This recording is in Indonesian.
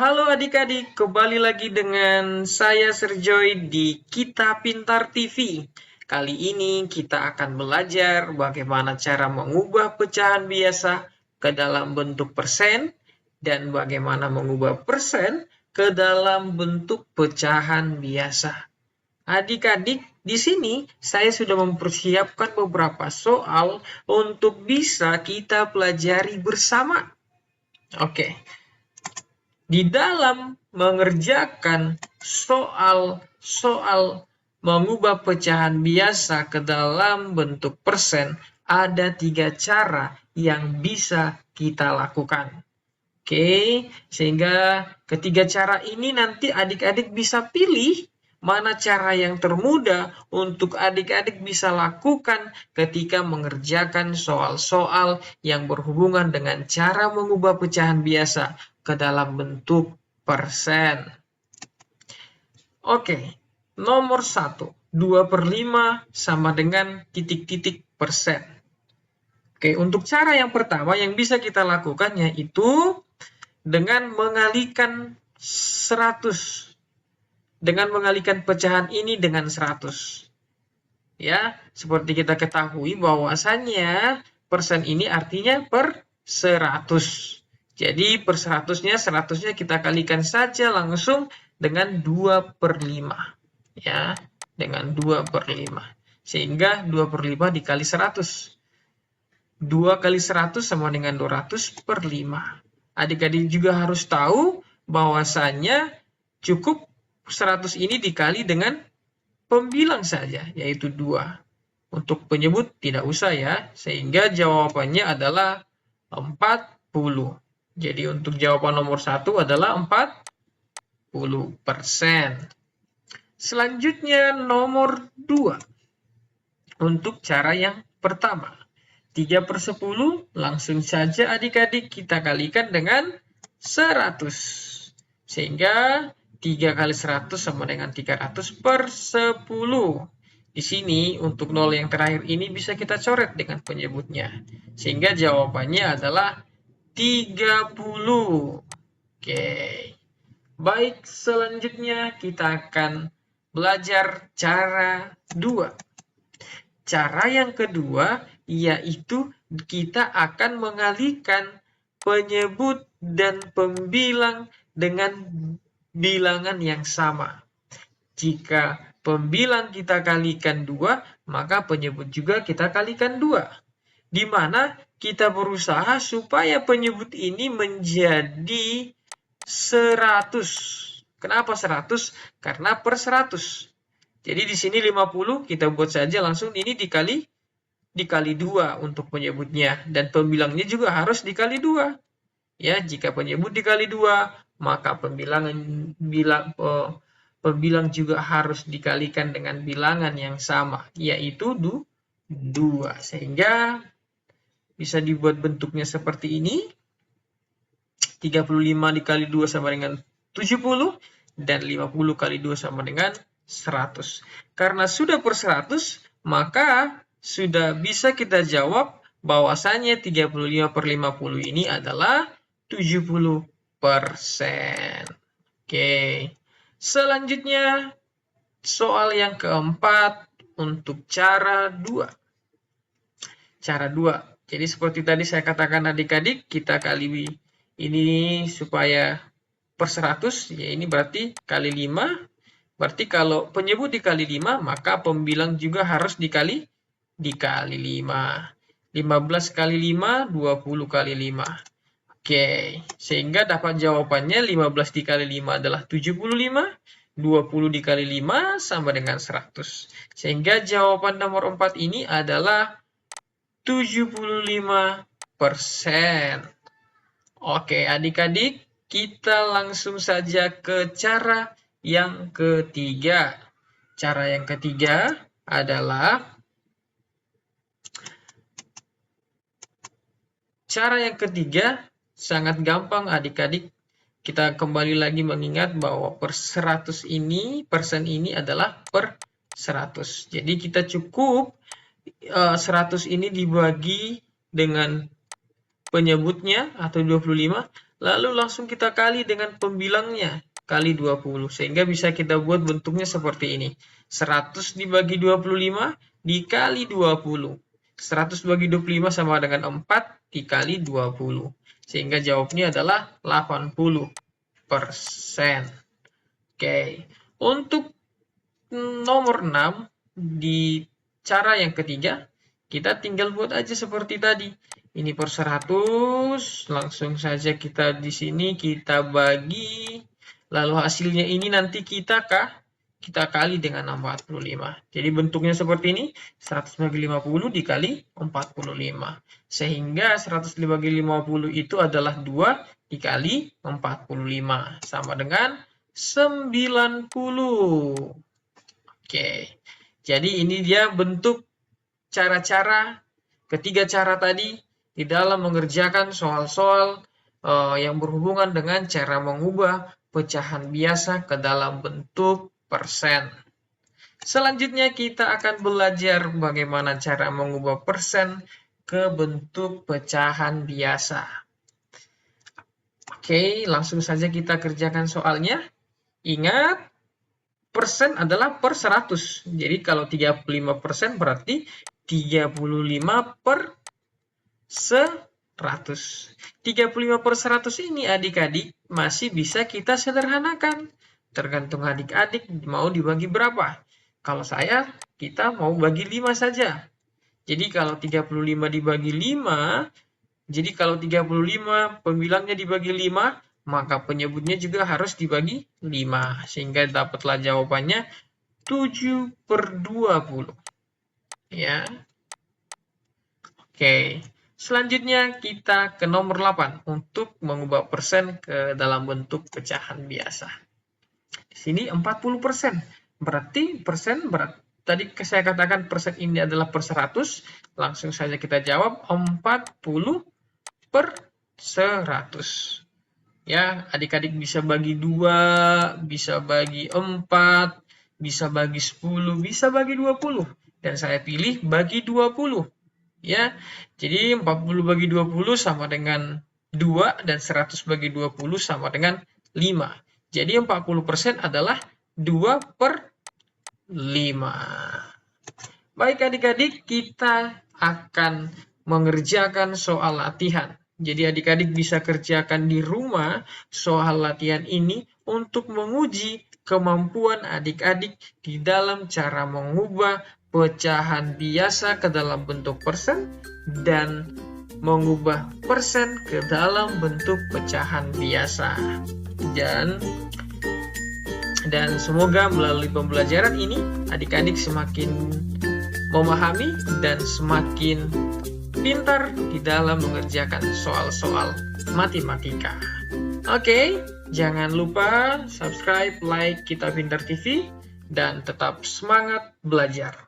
Halo adik-adik, kembali lagi dengan saya Serjoy di Kita Pintar TV. Kali ini kita akan belajar bagaimana cara mengubah pecahan biasa ke dalam bentuk persen dan bagaimana mengubah persen ke dalam bentuk pecahan biasa. Adik-adik, di sini saya sudah mempersiapkan beberapa soal untuk bisa kita pelajari bersama. Oke. Di dalam mengerjakan soal-soal mengubah pecahan biasa ke dalam bentuk persen, ada 3 cara yang bisa kita lakukan. Oke, sehingga ketiga cara ini nanti adik-adik bisa pilih mana cara yang termudah untuk adik-adik bisa lakukan ketika mengerjakan soal-soal yang berhubungan dengan cara mengubah pecahan biasa ke dalam bentuk persen. Oke, nomor 1, 2/5 sama dengan titik-titik persen. Oke, untuk cara yang pertama yang bisa kita lakukan yaitu dengan mengalihkan 100. Dengan mengalihkan pecahan ini dengan 100. Ya, seperti kita ketahui bahwasannya persen ini artinya per 100. Jadi per 100-nya kita kalikan saja langsung dengan 2/5. Ya, dengan 2/5. Sehingga 2/5 dikali 100. 2 kali 100 sama dengan 200/5. Adik-adik juga harus tahu bahwasannya cukup 100 ini dikali dengan pembilang saja, yaitu 2. Untuk penyebut tidak usah ya, sehingga jawabannya adalah 40. Jadi untuk jawaban nomor 1 adalah 40%. Selanjutnya nomor 2. Untuk cara yang pertama. 3/10 langsung saja adik-adik kita kalikan dengan 100. Sehingga 3 kali 100 sama dengan 300/10. Di sini untuk 0 yang terakhir ini bisa kita coret dengan penyebutnya. Sehingga jawabannya adalah 30. Oke. Baik, selanjutnya kita akan belajar cara 2. Cara yang kedua yaitu kita akan mengalihkan penyebut dan pembilang dengan bilangan yang sama. Jika pembilang kita kalikan 2, maka penyebut juga kita kalikan 2. Di mana kita berusaha supaya penyebut ini menjadi 100. Kenapa 100? Karena per 100. Jadi di sini 50 kita buat saja langsung ini dikali 2 untuk penyebutnya. Dan pembilangnya juga harus dikali 2. Ya, jika penyebut dikali 2, maka pembilang juga harus dikalikan dengan bilangan yang sama, yaitu 2. Sehingga bisa dibuat bentuknya seperti ini. 35 dikali 2 sama dengan 70, dan 50 kali 2 sama dengan 100. Karena sudah per 100, maka sudah bisa kita jawab bahwasannya 35/50 ini adalah 70%. Oke. Selanjutnya, soal yang keempat untuk cara 2. Cara 2. Jadi seperti tadi saya katakan adik-adik, kita kali ini supaya per 100, ya ini berarti kali 5. Berarti kalau penyebut dikali 5, maka pembilang juga harus dikali 5. 15 kali 5, 20 kali 5. Oke, sehingga dapat jawabannya 15 dikali 5 adalah 75, 20 dikali 5 sama dengan 100. Sehingga jawaban nomor 4 ini adalah 75%. Oke, adik-adik, kita langsung saja ke cara yang ketiga. Cara yang ketiga adalah sangat gampang adik-adik. Kita kembali lagi mengingat bahwa per 100 ini, persen ini adalah per 100. Jadi kita cukup 100 ini dibagi dengan penyebutnya atau 25, Lalu langsung kita kali dengan pembilangnya, kali 20. Sehingga bisa kita buat bentuknya seperti ini. 100 dibagi 25 dikali 20. 100 bagi 25 sama dengan 4 dikali 20. Sehingga jawabnya adalah 80%. Oke, untuk nomor 6 di cara yang ketiga, kita tinggal buat aja seperti tadi. Ini per 100, langsung saja kita di sini kita bagi, lalu hasilnya ini nanti kita kali dengan 45. Jadi bentuknya seperti ini, 100 bagi 50 dikali 45. Sehingga 100 dibagi 50 itu adalah 2 dikali 45, sama dengan 90. Oke, jadi ini dia bentuk cara-cara, ketiga cara tadi di dalam mengerjakan soal-soal yang berhubungan dengan cara mengubah pecahan biasa ke dalam bentuk persen. Selanjutnya kita akan belajar bagaimana cara mengubah persen ke bentuk pecahan biasa. Oke, langsung saja kita kerjakan soalnya. Ingat, persen adalah per 100. Jadi kalau 35% berarti 35 per 100. 35 per 100 ini adik-adik masih bisa kita sederhanakan. Tergantung adik-adik mau dibagi berapa. Kalau saya, kita mau bagi 5 saja. Jadi kalau 35 dibagi 5, jadi kalau 35 pembilangnya dibagi 5, maka penyebutnya juga harus dibagi 5. Sehingga dapatlah jawabannya 7 per 20. Ya. Oke. Selanjutnya kita ke nomor 8 untuk mengubah persen ke dalam bentuk pecahan biasa. Di sini 40%. Berarti persen tadi saya katakan persen ini adalah per 100. Langsung saja kita jawab 40 per 100. Ya, adik-adik bisa bagi 2, bisa bagi 4, bisa bagi 10, bisa bagi 20. Dan saya pilih bagi 20. Ya, jadi 40 bagi 20 sama dengan 2 dan 100 bagi 20 sama dengan 5. Jadi 40% adalah 2 per 5. Baik adik-adik, kita akan mengerjakan soal latihan. Jadi adik-adik bisa kerjakan di rumah soal latihan ini untuk menguji kemampuan adik-adik di dalam cara mengubah pecahan biasa ke dalam bentuk persen dan mengubah persen ke dalam bentuk pecahan biasa. Dan semoga melalui pembelajaran ini adik-adik semakin memahami dan semakin pintar di dalam mengerjakan soal-soal matematika. Oke, jangan lupa subscribe, like Kita Pintar TV, dan tetap semangat belajar.